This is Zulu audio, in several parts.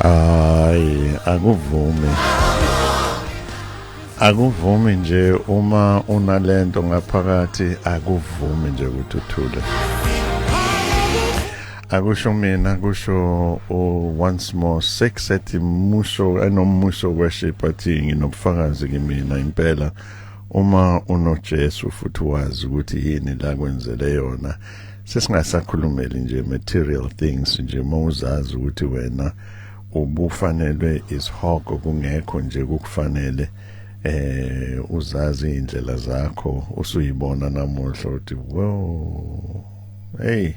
Hayi, akuvumi nje uma unalento ngaphakathi, akuvumi nje ukuthi uthule. Akusho mina, kusho once more 6 ethi musho enomusho worship athi nginobufakazi kimina impela uma unoJesu futhi wazi ukuthi yini la kwenzele yona, sesingasakhulumeli nje material things nje, mawuzazi ukuthi wena ubufanelwe isihogo, kungekho nje kukufanele uzazi indlela zakho, usuyibona namuhla uthi wow, hey,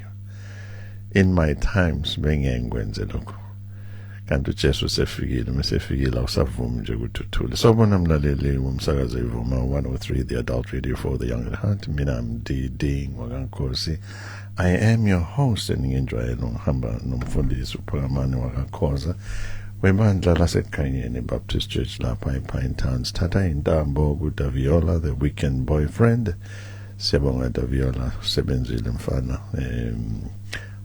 in my times bengengikwenze lokho, kanti uJesu sefikile. Mesefikile awusavumi nje ukuthi uthule. Sawubona mlaleli womsakazo iVuma 103 the adult radio for the young at heart. Mina MDD Ngwakankosi. I am your host enginjwayelo ngihamba nomfundisi uPhakamani Wakakhoza webandla laseKhanyeni Baptist Church lapha ePine Town. Sithatha intambo kuDaviola the weekend boyfriend. Siyabonga Daviola, usebenzile mfana,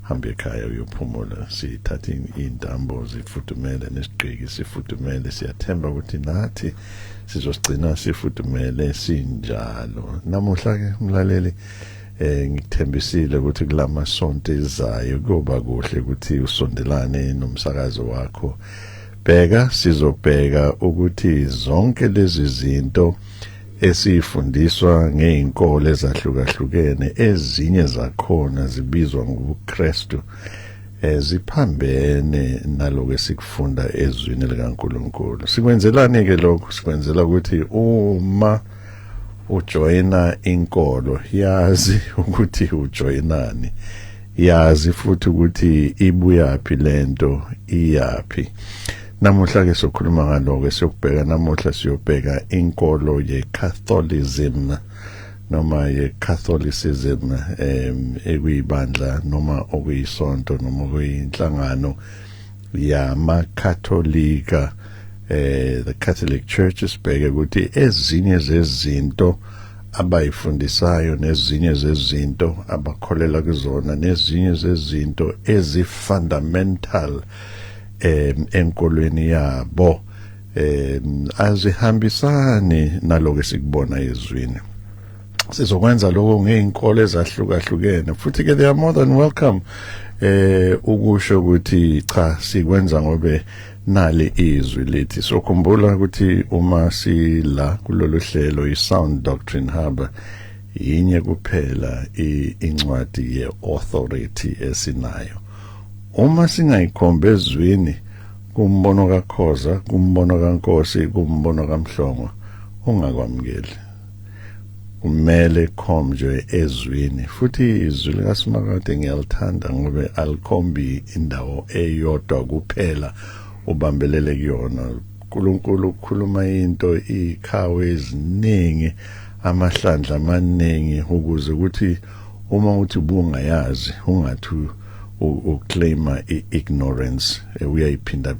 hambe ekhaya uyophumula. Sithatha intambo zifudumele nesigqiki sifudumele, siyathemba ukuthi nathi sizosigcina sifudumele sinjalo. Namuhla ke mlaleli, ngikuthembisile ukuthi kulama sonto ezayo kuba kuhle ukuthi usondelane nomsakazo wakho. Bheka, sizobheka ukuthi zonke lezi zinto esifundiswa ngeinkolo ezahlukahlukene, ezinye zakhona zibizwa ngobuKristu, ziphambene naloko esikufunda ezwini likaNkulunkulu. Sikwenzelani ke lokho? Sikwenzela ukuthi uma ujoyina inkolo, yazi ukuthi ujoyinani, yazi futhi ukuthi ibuyaphi lento, iyaphi. Namuhla ke sokhuluma ngaloko esiyokubheka. Namuhla siyobheka inkolo yeCatholicism noma yeCatholicism, ekuyibandla noma okuyisonto noma okuyinhlangano yamakatholika, the Catholic Church. Sibheke ukuthi ezinye zezinto abayifundisayo nezinye zezinto abakholela kuzona nezinye zezinto ezifundamental enkolweni yabo azihambisani naloko esikubona ezwini. Sizokwenza lokho ngeinkolo ezahlukahlukene futhi ke they are more than welcome ukusho ukuthi cha sikwenza ngobe nali izwi lithi. Sokhumbula ukuthi uma sila kulolu hlelo iSound Doctrine Hub, yinye kuphela incwadi yeauthority esinayo. Uma singayikhomba ezwini, kumbono kaKhoza, kumbono kaNkosi, kumbono kaMhlongo, ungakwamukeli. Kumele khomjwe ezwini. Futhi izwi likaSimakade ngiyalithanda ngoba alikhombi indawo eyodwa kuphela ubambelele kuyona. uNkulunkulu ukukhuluma into ikhawe eziningi, amahlandla amaningi, ukuze ukuthi uma uthi bungayazi ungathi uclaima ignorance, uyayiphinda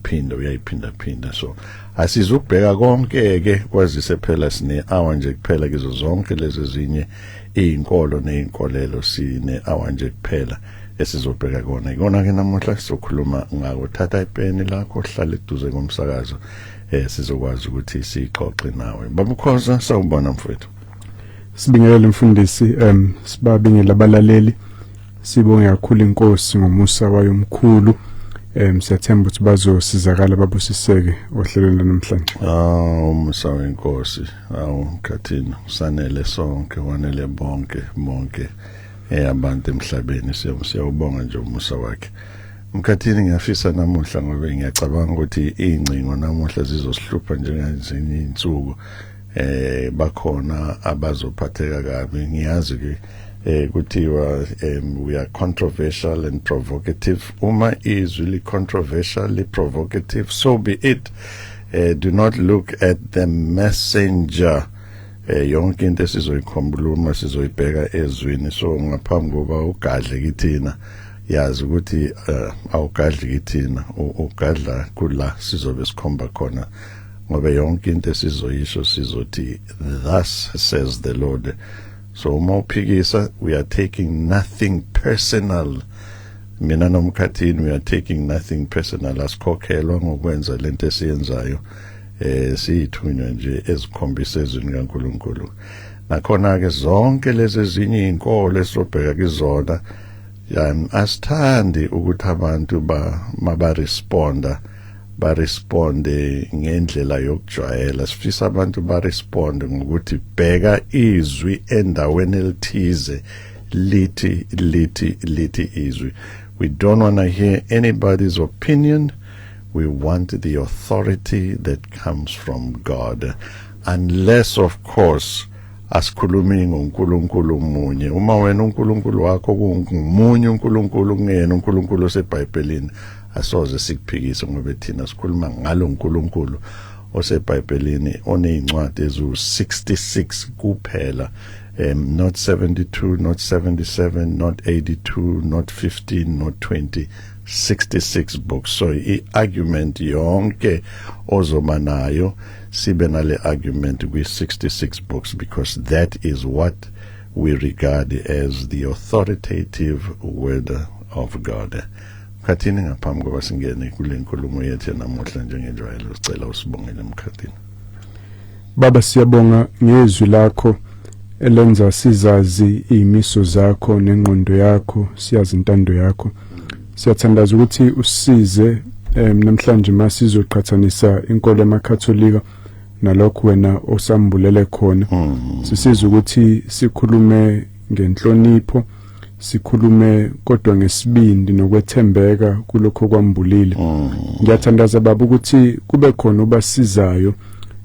phinda. So asizukubheka konke ke kwazise phela sine hour nje kuphela kizo zonke lezi zinye izinkolo neinkolelo, sine hour nje kuphela esizobheka kona. Ikona ke namuhla sizokhuluma ngako. Thatha ipeni lakho, hlale eduze komsakazo, sizokwazi ukuthi sixoxe nawe. Babukhoza, sawubona mfowethu. Sibingelele mfundisi, sibabingela abalaleli. Sibonge kakhulu inkosi ngomusa wayo omkhulu. Siyathemba ukuthi bazosizakala babusiseke ohlelweni namhlanje. Umusa wenkosi, mkhathini usanele sonke, wanele bonke abantu emhlabeni. Siyawubonga nje umusa wakhe. Mkhathini ngiyafisa namuhla ngoba ngiyacabanga ukuthi ingcingo namuhla zizosihlupha njengezinye insuku. Bakhona abazophatheka kabi. Ngiyazi ke kuthiwa we are controversial and provocative. Uma is really controversially provocative, so be it. Do not look at the messenger. Yonke into esizoyikhuluma sizoyibheka ezwini. So ngaphambi kokuba ugadle kithina, yazi ukuthi awugadli kithina, ugadla kula sizobe sikhomba khona, ngoba yonke into esizoyisho sizothi thus says the Lord. So uma uphikisa, we are taking nothing personal mina nomkhathini we are taking nothing personal, asikhokhelwa ngokwenza lento esiyenzayo siyithunywa nje ezikhombisa ezweni kaNkulunkulu. Nakhona ke zonke lezi ezinye inkolo esobheka kuzona asithandi ukuthi abantu baresponde ngendlela yokujwayela. Sifisa abantu baresponde ngokuthi bheka izwi endaweni elithize lithi izwi. We don't want to hear anybody's opinion. We want the authority that comes from God, unless of course asikhulumi ngoNkulunkulu munye. Uma wena uNkulunkulu wakho kungumunye uNkulunkulu kungena uNkulunkulu oseBhayibhelini, asoze sikuphikise ngoba thina sikhuluma ngalo uNkulunkulu oseBhayibhelini oneincwadi ezu66 kuphela, not 72, not 77, not 82, not 15, not 20, 66 books. So i-argument yonke ozoba nayo sibe nale argument kwi-66 books, because that is what we regard as the authoritative word of God. Mkhathini ngaphambi koba singene kule nkulumo yethu namuhla njengejwayelo sicela usibongele Mkhathini. Baba, siyabonga ngezwi lakho elenza sizazi izimiso zakho nengqondo yakho, siyazi intando yakho. Siyathandaza ukuthi usize namhlanje masizoqhathanisa inkolo emakatholika nalokho wena osambulele khona. Sisiza ukuthi sikhulume ngenhlonipho, sikhulume kodwa ngesibindi nokwethembeka kulokho kwambulile. Ngiyathandaza baba ukuthi kube khona obasizayo,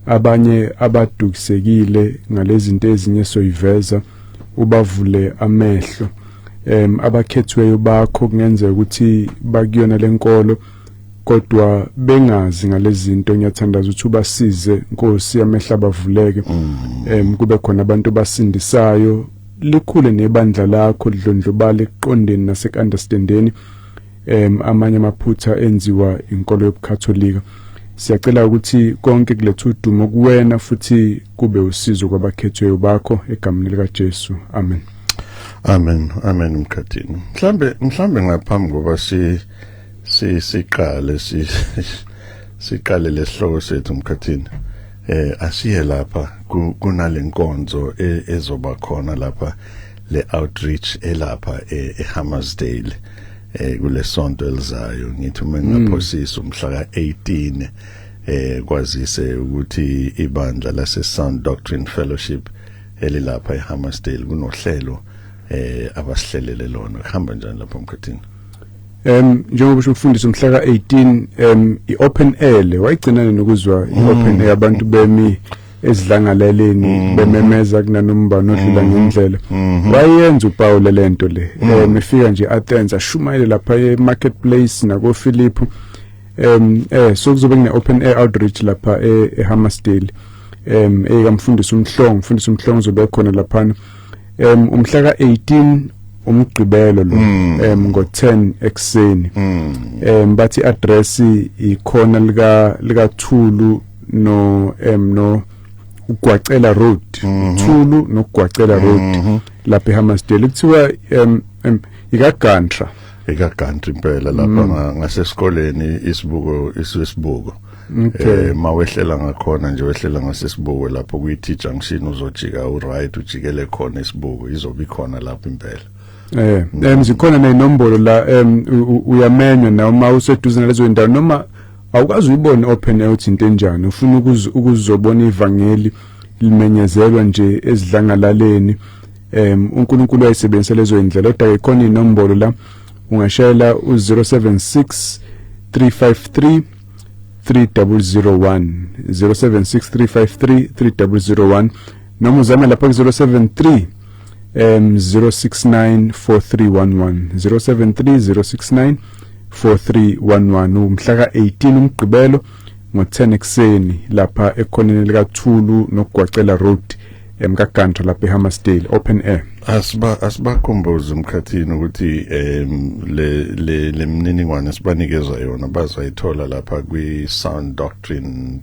abanye abadukisekile ngalezi zinto ezinye soyiveza, ubavule amehlo. Abakhethweyo bakho kungenzeka ukuthi bakuyona lenkolo kodwa bengazi ngalezi zinto. Ngiyathandaza ukuthi ubasize Nkosi, amehla bavuleke. Kube khona abantu basindisayo, likhule nebandla lakho lidlondlobale ekuqondeni nasekunderstandeni amanye amaphutha enziwa inkolo yobukatholika. Siyacela ukuthi konke kulethe udumo kuwena futhi kube usizo kwabakhethweyo bakho egameni likaJesu. Amen. Amen. Amen Mkhathini. Mhlambe ngaphambi koba siqale lesihloko sethu Mkhathini, asiye lapha kunalenkonzo ezoba khona lapha, le outreach elapha eHammersdale kule sonto elizayo. Ngithi uma ngingaphosisa umhla ka18 kwazise ukuthi ibandla lase Sound Doctrine Fellowship elilapha eHammersdale kunohlelo abasihlelele lona. Kuhamba njani lapha Mkhathini? Njengoba umfundisi umhla ka18 iOpen Air wayigcinana nokuzwa iOpen Air abantu bemi ezidlangalaleni bememeza kunanombani odlula ngendlela. Wayenza uPaul lento le. Mefika nje Athens ashumayele lapha eMarketplace nako Philippi. So kuzobe kune Open Air outreach lapha eHammersdale. Ekamfundisi umhlongo uzobe khona lapha umhla ka18 umgqibelo lo ngo10 ekseni. Bathi address ikhona lika Thulu no uGwacela Road. Thulu noGwacela Road lapha eHammersdale. Kuthiwa ikagantri impela lapha ngasesikoleni isibuko. Mawehlela ngakhona nje wehlela ngasesibuko lapho kuyithi junction uzojika uright ujikele khona isibuko izobe khona lapha impela. Zikhona nenombolo la uyamenywa noma useduze nalezo ndawo noma awukazi uyibone Open Air uthi into enjani, ufuna ukuzobona ivangeli limenyezelwa nje ezidlangalaleni. uNkulunkulu ayisebenzisa lezo indlela, kodwa ikhona inombolo la ungashayela u076 353 3001 076 353 3001 noma uzame lapha ku073 069 4311 073 069 4311. Umhla ka18 umgqibelo ngo10 ekseni lapha ekhoneni lika Thulu noGwacela Road emkagandra lapha eHammersdale Open Air. Asibakhumbuze Mkhathini ukuthi le mniningwane sibanikeza yona bazayithola lapha kwi Sound Doctrine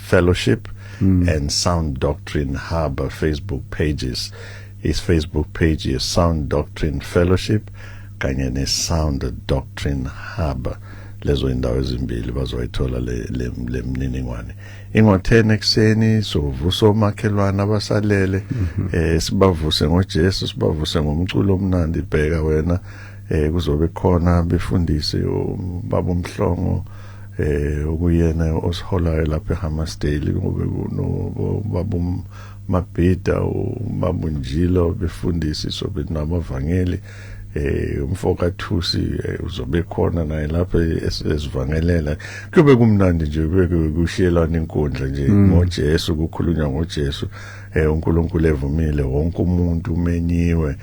Fellowship and Sound Doctrine Hub Facebook pages. His Facebook page is Sound Doctrine Fellowship. kanye ne-sound doctrine hub. Lezo indawo ezimbili bazoyithola le mniningwane. Ingo-10 ekseni sovusa omakhelwane abasalele, sibavuse ngoJesu, sibavuse ngomculo omnandi. Bheka wena, kuzobe khona befundise ubaba uMhlongo, ukuyena osiholayo lapha eHammersdale, kube kuno baba Mabhida, ubaba Njilo befundisi sobe namavangeli. Umfoka Thusi uzobe khona naye lapha esivangelela. Kube kumnandi nje, kube kushiyelana inkundla nje ngoJesu, kukhulunywa ngoJesu. uNkulunkulu evumile wonke umuntu umenyiwe.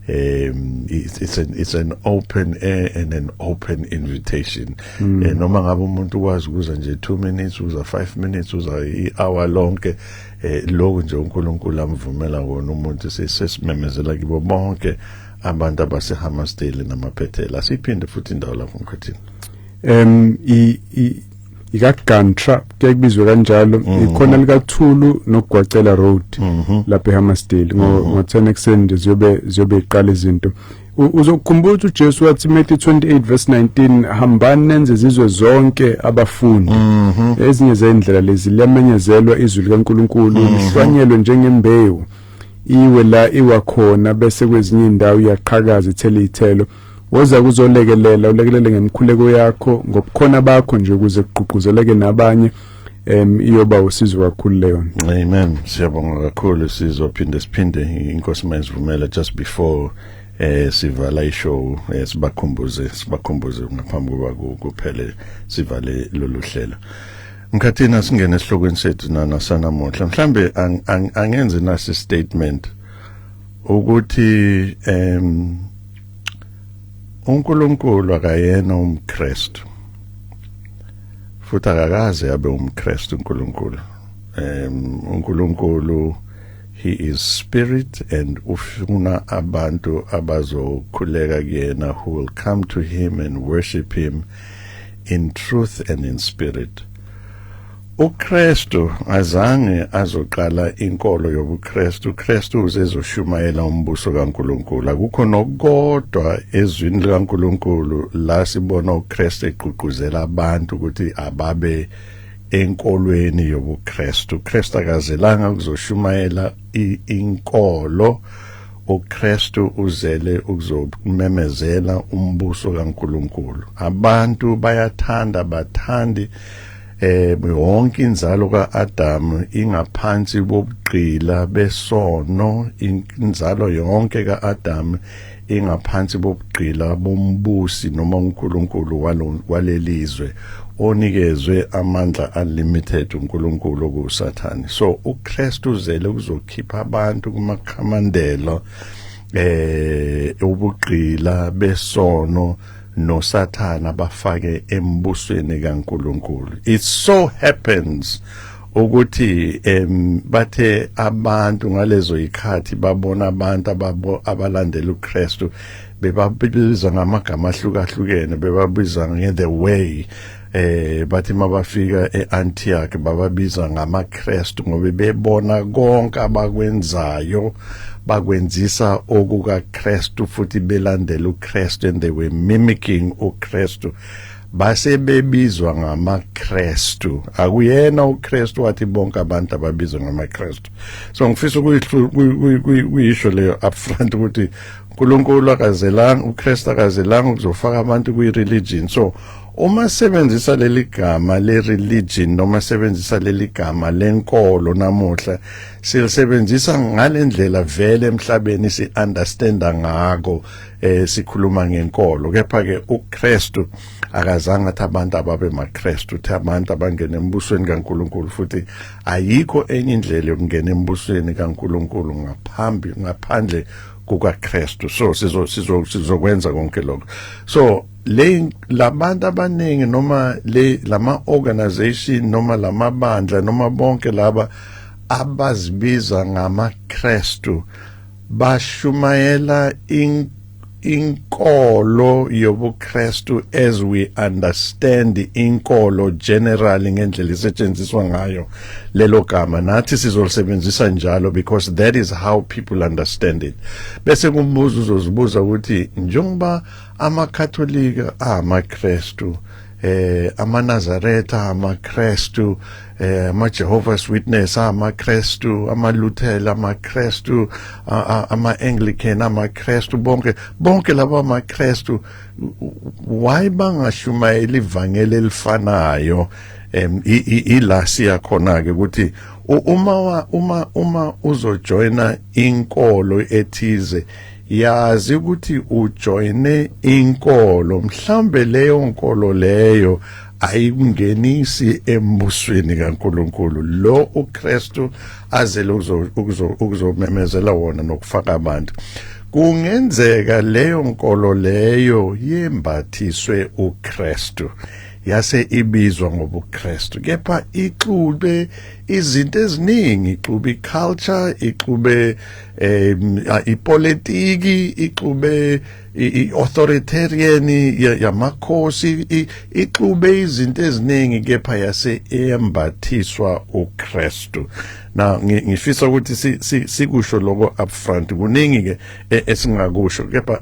It's an open air and an open invitation. Noma ngabe umuntu ukwazi ukuza nje 2 minutes, uza 5 minutes, uza i-hour lonke, lokho nje uNkulunkulu amvumela wona umuntu. Sesimemezela kibo bonke abantu abaseHammersdale namaphethela. Asiphinde futhi indawo lapho Mkhathini. ikaGantra kuyakubizwa kanjalo, ikhona likaThulu nokuGwacela Road lapha eHammersdale. Ngo-10 ekseni nje ziyobe iqala izinto. Uzokukhumbula ukuthi uJesu wathi Matthew 28:19, hambani nenze izizwe zonke abafundi. Ezinye zendlela lezi liyamenyezelwa izwi likaNkulunkulu, lihlwanyelwe njengembewu, iwe la iwakhona bese kwezinye indawo iyaqhakaza ithele ithelo. Woza kuzolekelela, ulekelele ngemkhuleko yakho, ngobukhona bakho nje ukuze kuqhuquzeleke nabanye. Iyoba usizo kakhulu leyo. Amen. Siyabonga kakhulu, sizophinde siphinde inkosi mayivumela just before sivala ishow, sibakhumbuze ngaphambi kokuba kuphele sivale lolu hlelo. Mkhathini asingene esihlokweni sethu nasanamuhla. Mhlambe angenze nasi statement ukuthi uNkulunkulu akayena umKristu, futhi akakaze abe umKristu uNkulunkulu. uNkulunkulu, he is spirit, and ufuna abantu abazokhuleka kuyena, who will come to him and worship him in truth and in spirit. uKristu azange azoqala inkolo yobuKristu. uKristu uzezoshumayela umbuso kaNkulunkulu. Akukho nokodwa ezwini likaNkulunkulu la sibona uKristu egqugquzela abantu ukuthi ababe enkolweni yobuKristu. uKristu akazelanga ukuzoshumayela inkolo. uKristu uzele ukuzomemezela umbuso kaNkulunkulu. Abantu bayathanda bathandi yonke inzalo kaAdam ingaphansi bobugqila besono. Inzalo yonke kaAdam ingaphansi bobugqila bombusi noma uNkulunkulu walelizwe onikezwe amandla unlimited uNkulunkulu kuSathane. So uKristu uzele ukuzokhipha abantu kumakhamandelo ubugqila besono noSathana bafake embusweni kaNkulunkulu. It so happens ukuthi bathe abantu ngalezo ikhathi babona abantu abalandela uKristu bebabiza ngamagama ahlukahlukene, bebabiza nge-the way. Bathi mabafika eAntioch bababiza ngamaKristu ngoba bebona konke abakwenzayo bakwenzisa okukaKristu futhi belandela uKristu, and they were mimicking uKristu. Base bebizwa ngamaKristu. Akuyena uKristu wathi bonke abantu ababizwa ngamaKristu. So ngifisa ukuyisho leyo upfront ukuthi uNkulunkulu akazelanga, uKristu akazelanga ukuzofaka abantu kwi-religion. So uma sebenzisa leli gama le-religion noma sebenzisa leli gama lenkolo namuhla, silisebenzisa ngalendlela vele emhlabeni si-understanda ngako, sikhuluma ngenkolo. Kepha-ke uKristu akazange athi abantu ababe maKristu, uthi abantu abangena embusweni kaNkulunkulu, futhi ayikho enye indlela yokungena embusweni kaNkulunkulu ngaphandle kukaKristu. So sizokwenza konke lokho. So labantu abaningi noma lama organization noma lamabandla noma bonke laba abazibiza ngamaKristu bashumayela inkolo yobuKristu as we understand inkolo generally ngendlela isetshenziswa ngayo lelo gama nathi sizolisebenzisa njalo because that is how people understand it. Bese kumbuzo uzozibuza ukuthi njengoba amakatholika amaKristu amaNazaretha amaKristu ama-Jehovah's Witness amaKristu ama-Luther amaKristu ama-Anglican amaKristu bonke laba amaKristu why bangashumayeli ivangeli elifanayo ila siyakhona ke ukuthi uma uzojoina inkolo ethize yazi ukuthi ujoine inkolo mhlambe leyo nkolo leyo ayikungenisi embusweni kaNkulunkulu lo uKristu azele ukuzomemezela wona nokufaka abantu. Kungenzeka leyo nkolo leyo yembathiswe uKristu yase ibizwa ngobuKristu kepha ixube izinto eziningi, ixube iculture, ixube ipolitiki, ixube iauthoritarian yamakhosi, ixube izinto eziningi kepha yase embathiswa uKristu. Na ngifisa ukuthi sikusho lokho upfront kuningi ke esingakusho kepha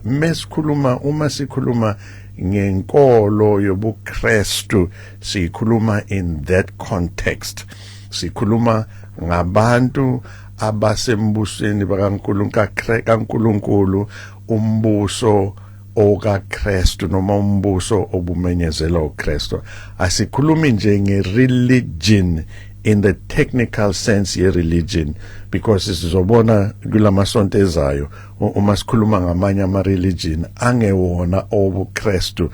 uma sikhuluma ngenkolo yobuKristu sikhuluma in that context, sikhuluma ngabantu abasembusweni bakaNkulunkulu umbuso okaKristu noma umbuso obumenyezela uKristu. Asikhulumi nje nge-religion in the technical sense ye-religion because sizobona kulamasonto ezayo uma sikhuluma ngamanye ama-religion angewona obuKristu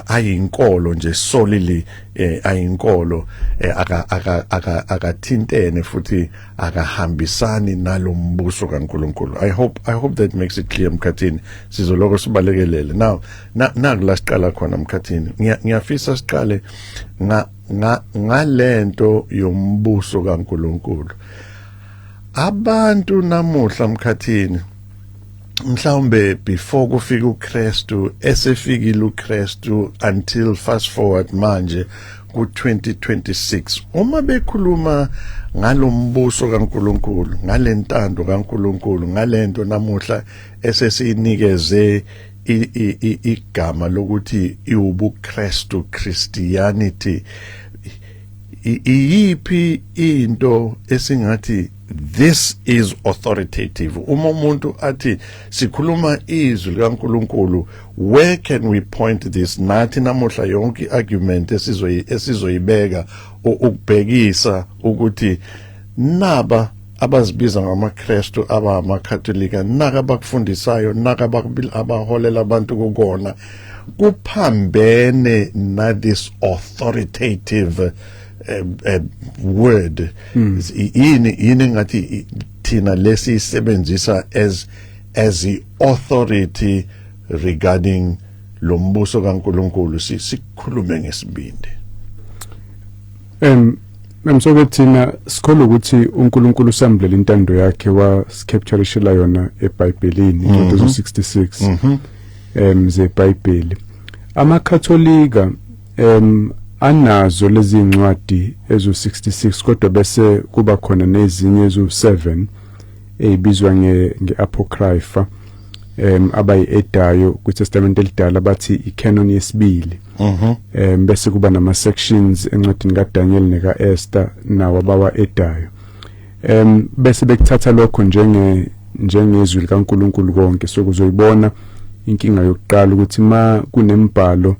ayinkolo nje solely ayinkolo akathintene futhi akahambisani nalombuso kaNkulunkulu. I hope that makes it clear Mkhathini. Sizoloko sibalekelele now nakula siqala khona Mkhathini ngiyafisa siqale ngalento yombuso kaNkulunkulu. Abantu namuhla Mkhathini mhlawumbe before kufika uKristu esefikile uKristu until fast forward manje ku-2026 uma bekhuluma ngalombuso kaNkulunkulu ngalentando kaNkulunkulu ngalento namuhla esesinikeze igama lokuthi iwubuKristu Christianity, iyiphi into esingathi this is authoritative? Uma umuntu athi sikhuluma izwi likaNkulunkulu, where can we point this? Nathi namuhla yonke argument esizoyibeka ukubhekisa ukuthi naba abazibiza ngamaKristu abamakatholika naka bakufundisayo naka abaholela abantu kukona kuphambene na this authoritative word yini ngathi thina lesisebenzisa as the authority regarding lombuso kaNkulunkulu sikhulume ngesibindi. Msobe thina sikholwa ukuthi uNkulunkulu usamblela intando yakhe wasicapturishela yona eBhayibhelini iNkosi 66 zeBhayibheli. AmaKatholika anazo lezi incwadi ezo66 kodwa bese kuba khona nezinye ezo7 ezibizwa ngeapocrypha abayi-edayo kwiTestament elidala bathi icanon yesibili. Bese kuba nama sections encwadini kaDaniel nekaEsther nawo abawa-edayo. Bese bekuthatha lokho njengezwi likaNkulunkulu konke sokuzoyibona inkinga yokuqala ukuthi ma kunembhalo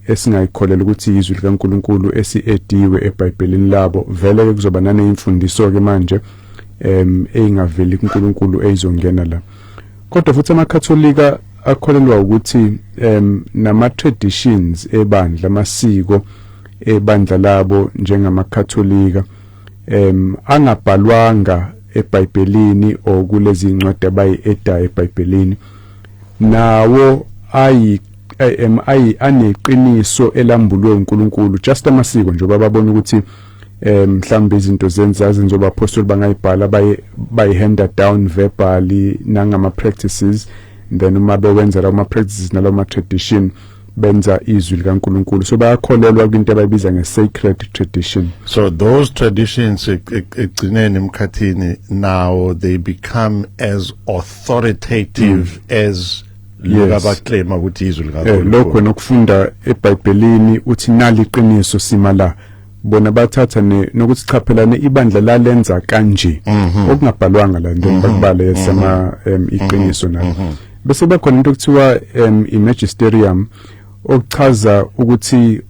esingayikholela ukuthi izwi likaNkulunkulu esiediwe eBhayibhelini labo vele kuzoba naneyimfundiso ke manje engaveli kuNkulunkulu ezongena la. Kodwa futhi amaKatholika akholelwa ukuthi nama traditions ebandla amasiko ebandla labo njengamaKatholika angabhalwanga eBhayibhelini okulezi incwadi abayi-edayo eBhayibhelini nawo aneqiniso elambulwe uNkulunkulu just amasiko njengoba babona ukuthi mhlambe izinto zenzazi njengoba apostoli bangayibhala bayi hand down verbally nangama practices then uma bewenza lawo ma practices nalawo ma tradition benza izwi likaNkulunkulu. So bayakholelwa kwinto abayibiza nge-sacred tradition. So those traditions egcineni emkhathini now they become as authoritative as abaclaima ukuthi izwi likaNkulunkulu. Lokho nokufunda eBhayibhelini uthi nali iqiniso sima la. Bona bathatha nokuthi chaphelane ibandla lalenza kanje okungabhalwanga la nto bakubale esema iqiniso nalo. Bese bekhona into okuthiwa imagisterium okuchaza ukuthi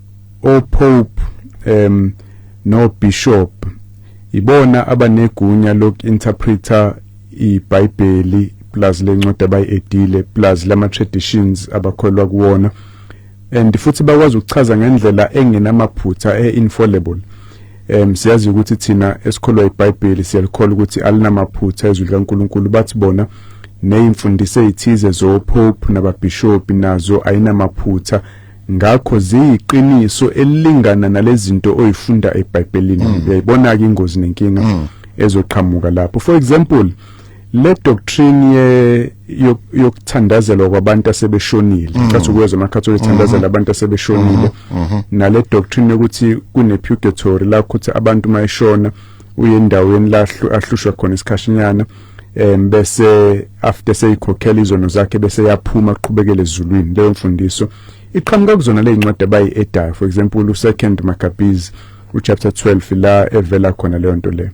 o-pope no-bishop ibona abanegunya loku-interpreta iBhayibheli plus lencwadi abayi-edile plus lama-traditions abakholwa kuwona, and futhi bakwazi ukuchaza ngendlela engenamaphutha e-infallible. Siyazi ukuthi thina esikholwa iBhayibheli siyalikholwa ukuthi alinamaphutha ezwi likaNkulunkulu, bathi bona neyimfundiso ezithize zo-pope nababishop nazo ayinamaphutha, ngakho ziyiqiniso elilingana nalezinto oyifunda eBhayibhelini. Uyayibona ke ingozi nenkinga ezoqhamuka lapho. For example, le doctrine yokuthandazelwa kwabantu asebeshonile, kathi ukuzwa amaKhatholika ethandazela abantu asebeshonile, nale doctrine yokuthi kune purgatory la ukuthi abantu mayishona uye endaweni la ahlushwa khona isikhashinyana, bese after seyikhokhela izono zakhe bese yaphuma aqhubekele ezulwini. Leyo mfundiso iqhamuka kuzona le incwadi abayi-edayo. For example, u2 Maccabees chapter 12 la evela khona leyo nto le.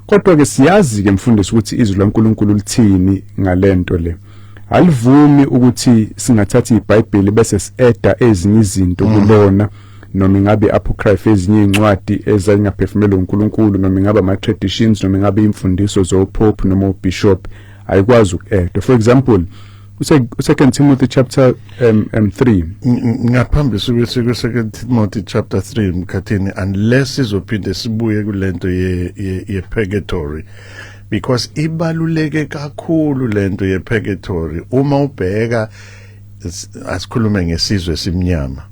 Kodwa ke siyazi ke mfundisi ukuthi izwi laNkulunkulu lithini ngalento le. Alivumi ukuthi singathatha iBhayibheli bese si-eda ezinye izinto kulona, noma ingabe apocrypha ezinye incwadi ezingaphefumela uNkulunkulu, noma ingabe ama-traditions, noma ingabe imfundiso zo-pope noma o-bishop, ayikwazi uku-eda. For example, u2 Timothy chapter 3 ngaphambi ukuthi ku2 Timothy chapter 3 mkhathini, unless izophinde sibuye kulento ye-purgatory, because ibaluleke kakhulu lento ye-purgatory. Uma ubheka asikhulume ngesizwe esimnyama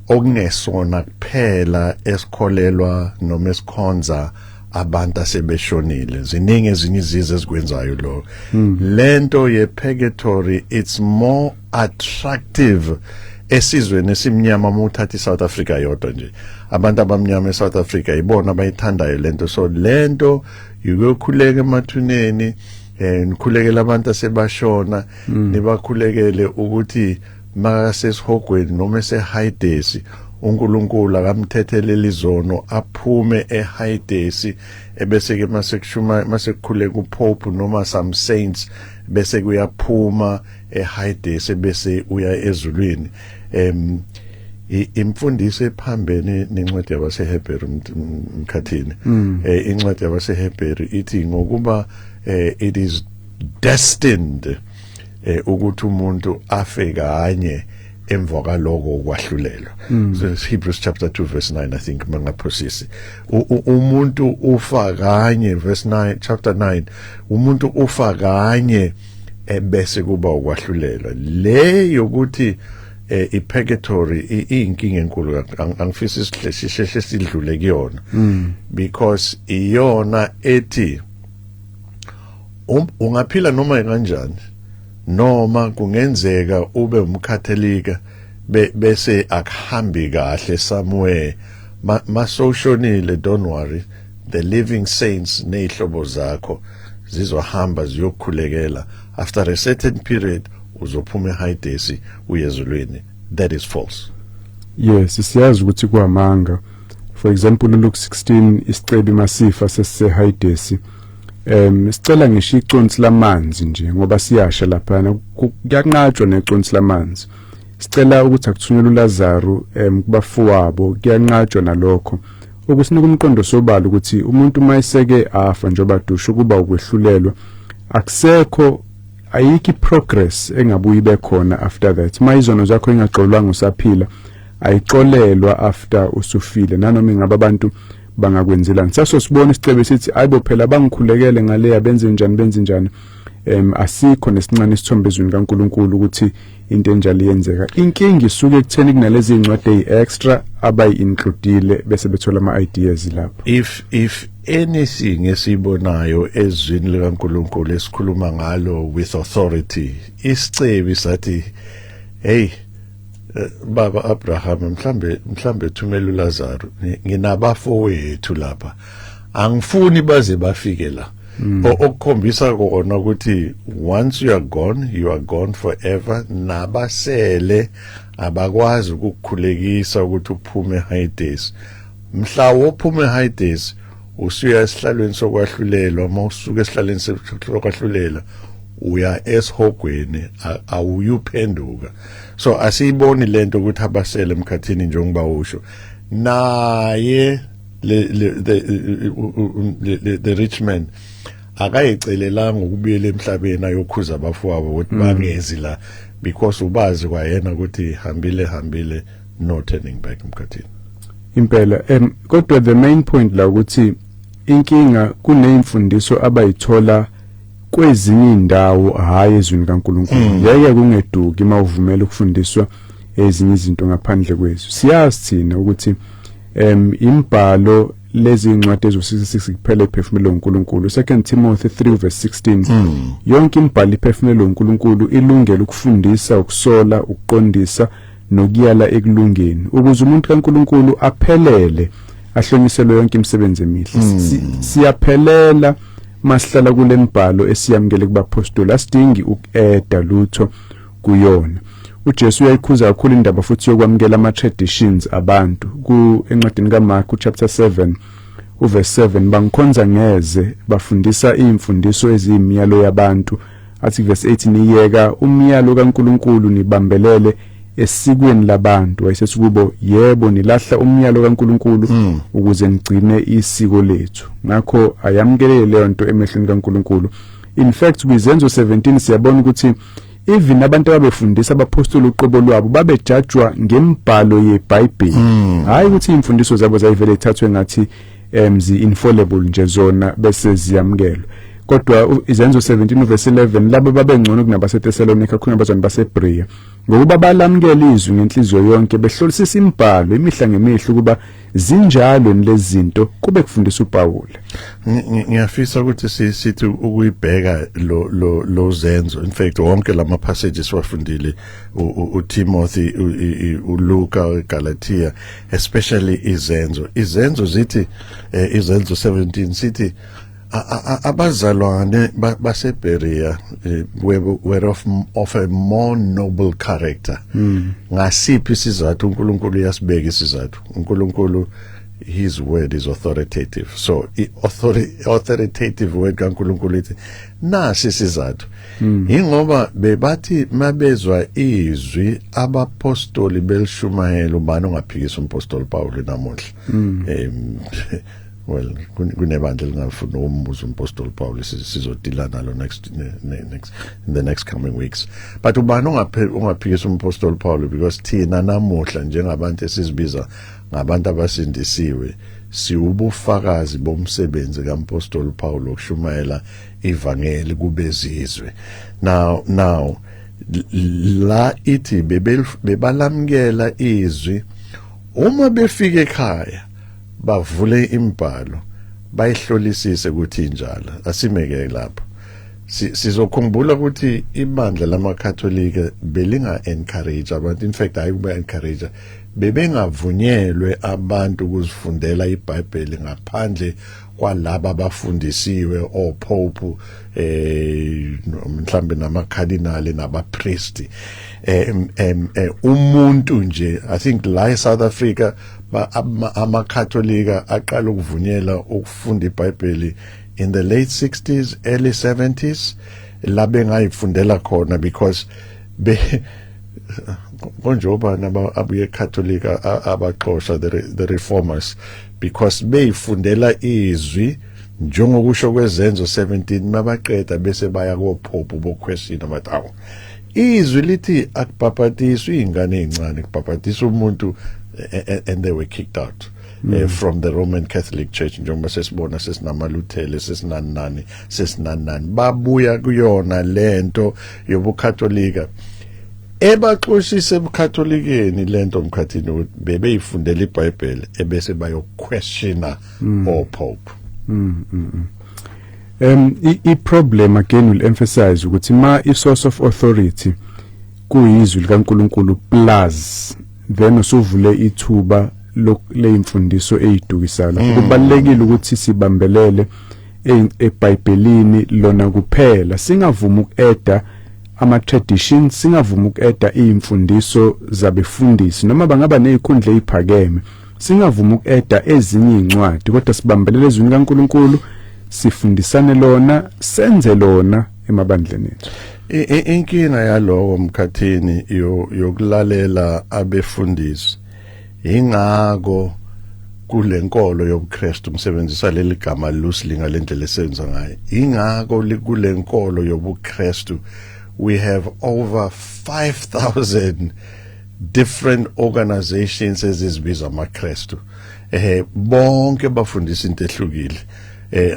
okungesona kuphela esikholelwa noma esikhonza abantu asebeshonile, ziningi ezinye izizwe ezikwenzayo lo. Lento ye-purgatory it's more attractive esizweni esimnyama uma uthatha iSouth Africa yodwa nje. Abantu abamnyama eSouth Africa ibona abayithandayo lento. So lento yukukhuleka emathuneni, nikhulekela abantu asebashona, nibakhulekele ukuthi makasesihogweni noma esehayidesi uNkulunkulu akamthethelela izono aphume ehayidesi, ebese ke masekukhuleka uPope noma some saints bese kuyaphuma ehayidesi bese uya ezulwini. Imfundiso ephambene nencwadi yabaseHebheru mkhathini, incwadi yabaseHebheru ithi ngokuba it is destined ukuthi umuntu afe kanye emva kwaloko kwahlulelwa. So Hebrews chapter 2 verse 9 I think mangaphosisi. Umuntu ufa kanye verse 9 chapter 9, umuntu ufa kanye bese kuba ukwahlulelwa. Le yokuthi i-purgatory iyinkinga enkulu, angifisi isihlesheshe sidlule kuyona, because iyona ethi ungaphila noma kanjani, noma kungenzeka ube umkhatholika bese akuhambi kahle somewhere, masoshonile, don't worry, the living saints nezihlobo zakho zizohamba ziyokhulekela. After a certain period uzophuma ehayidesi uyezulwini. That is false. Yes, siyazi ukuthi kuamanga. For example, Luke 16 isicebi masifa sesehayidesi. Sicela ngisho iconsi lamanzi nje ngoba siyasha lapha kuyanqatshwa neconsi lamanzi. Sicela ukuthi akuthunyelwe uLazaro kubafowabo, kuyanqatshwa nalokho. Ukusinika umqondo sobala ukuthi umuntu mayiseke afa njengoba dusho kuba ukwehlulelwa, akusekho ayiki progress engabuyi ibe khona after that. Mayizono zakho engaxolwanga usaphila ayixolelwa after usufile, nanoma ingaba abantu bangakwenzela. Ngisaso sibona isicebe sithi ayibo phela bangikhulekele ngale yabenze njani benze njani. Asikho nesincane isithombe ezweni kaNkulunkulu ukuthi into enjalo yenzeka. Inkingi isuke ekutheni kunalezi incwadi extra abayi-includile bese bethola ama-ideas lapho. If anything esibonayo ezwini likaNkulunkulu esikhuluma ngalo with authority, isicebi sathi hey baba Abraham mhlambe thumela uLazaro, nginabafowethu lapha, angifuni baze bafike la. Okukhombisa kona ukuthi once you are gone forever. Nabasele abakwazi ukukhulekisa ukuthi uphume Hades. Mhla wophume Hades usuya esihlalweni sokwahlulelwa, mawusuka esihlalweni sokwahlulela uya esihogweni, awuyuphenduka. So asiyiboni lento ukuthi abasele emkhathini njengoba usho naye the rich man akayicelelanga ukubuyela emhlabeni ayokhuza abafowabo ukuthi bangezi la, because ubazi kwayena ukuthi hambile no turning back emkhathini impela. Kodwa the main point la ukuthi inkinga kuneyimfundiso abayithola kwezinye indawo hayi ezweni kaNkulunkulu. Yeke kungeduki mawuvumela ukufundiswa ezinye izinto ngaphandle kwezo. Siyazi thina ukuthi imbhalo lezi incwadi ezo66 kuphela iphefumulelwe uNkulunkulu. 2 Timothy 3:16 yonke imbhalo iphefumulelwe uNkulunkulu ilungele ukufundisa, ukusola, ukuqondisa nokuyala ekulungeni ukuze umuntu kaNkulunkulu aphelele, ahlonyiselwe yonke imisebenzi emihle. Siyaphelela masihlala kule mbhalo esiyamukele kubapostoli, asidingi ukueda lutho kuyona. uJesu uyayikhuza kakhulu indaba futhi yokwamukela ama-traditions abantu encwadini kaMark chapter 7 verse 7, bangikhonza ngeze bafundisa imfundiso eziyimiyalo yabantu. Athi verse 8, niyeka umyalo kaNkulunkulu nibambelele esikweni labantu. Wayesethi kubo, yebo nilahla umyalo kaNkulunkulu ukuze nigcine isiko lethu. Ngakho ayamkelele leyo nto emehlweni kaNkulunkulu. In fact kwizenzo 17 siyabona ukuthi even abantu ababefundisa abapostoli uqobo lwabo babejajwa ngembhalo yeBhayibheli, hayi ukuthi imfundiso zabo zayivele ithathwe ngathi zi-infallible nje zona bese ziyamkelwe. Kodwa izenzo 17 verse 11 labo babengcono kunabaseThesalonika khona abazwana baseBreya ngokuba balamukela izwi ngenhliziyo yonke behlolisisa imbhalo imihla ngemihla ukuba zinjalo lezi zinto kube kufundisa uPawule. Ngiyafisa ukuthi sithi ukuyibheka lo zenzo. In fact wonke lama passages wafundile uTimothy, uLuka, uGalatia, especially izenzo zithi izenzo 17 sithi abazalwane baseBerea were of a more noble character. Ngasiphi isizathu uNkulunkulu yasibeka isizathu. uNkulunkulu, his word is authoritative. So authoritative word kaNkulunkulu ithi nasi isizathu. Ingoba bebathi mabezwa izwi abapostoli belishumayela ubani ongaphikisa umpostoli Paul namuhla. Well, kunebandla lingafuna umbuzo umpostoli Paul sizodila nalo in the next coming weeks. But ubani ongaphikisa umpostoli Paul, because thina namuhla njengabantu esizibiza ngabantu abasindisiwe siubufakazi bomsebenzi kampostoli Paul okushumayela ivangeli kubezizwe. Now la ithi bebalamkela izwi uma befika ekhaya bavule imbhalo bayihlolisise ukuthi injalo. Asimeke lapho sizokhumbula ukuthi ibandla lamakatholika belinga encourage abantu, in fact ayikuba encourage, bebengavunyelwe abantu ukuzifundela iBhayibheli ngaphandle kwalaba abafundisiwe opope mhlambe namakardinali nabapriesti. Umuntu nje, I think la eSouth Africa amakatholika aqala ukuvunyela ukufunda iBhayibheli in the late 60s, early 70s, la bengayifundela khona because konjoba abuye Katholika abaxosha the reformers, because beyifundela izwi njengokusho kwezenzo 17 mabaqeda bese baya koPope boquestion abathawo. Izwi lithi akubhabhatiswa ingane ezincane, kubhabhatiswa umuntu, and they were kicked out from the Roman Catholic Church. Njengoba sesibona sesinamaLuthela sesinani, babuya kuyona lento yobukatolika. ebaxoshisa ebuKatholikeni lento umkhathini ukuthi bebeyifundela iBhayibheli ebese bayoquestiona oPope. I problem again will emphasize ukuthi ma I source of authority kuyizwi likaNkuluNkulu plus then usuvule ithuba leimfundiso eyidukisayo lapho kubalekile ukuthi sibambelele eBhayibhelini lona kuphela singavuma ukueda ama traditions singavuma ukueda imfundiso zabefundisi noma bangaba nezikhundla eziphakeme singavuma ukueda ezinye incwadi kodwa sibambelele ezwini kaNkuluNkulu sifundisane lona senze lona emabandleni ethu. Inkinga yaloko mkhathini yokulalela abefundisi ingako kulenkolo yobuKristu umsebenzisa leli gama loosely ngalendlela esenza ngayo ingako kulenkolo yobuKristu we have over 5,000 different organizations ezizibiza amaKristu bonke bafundisa into ehlukile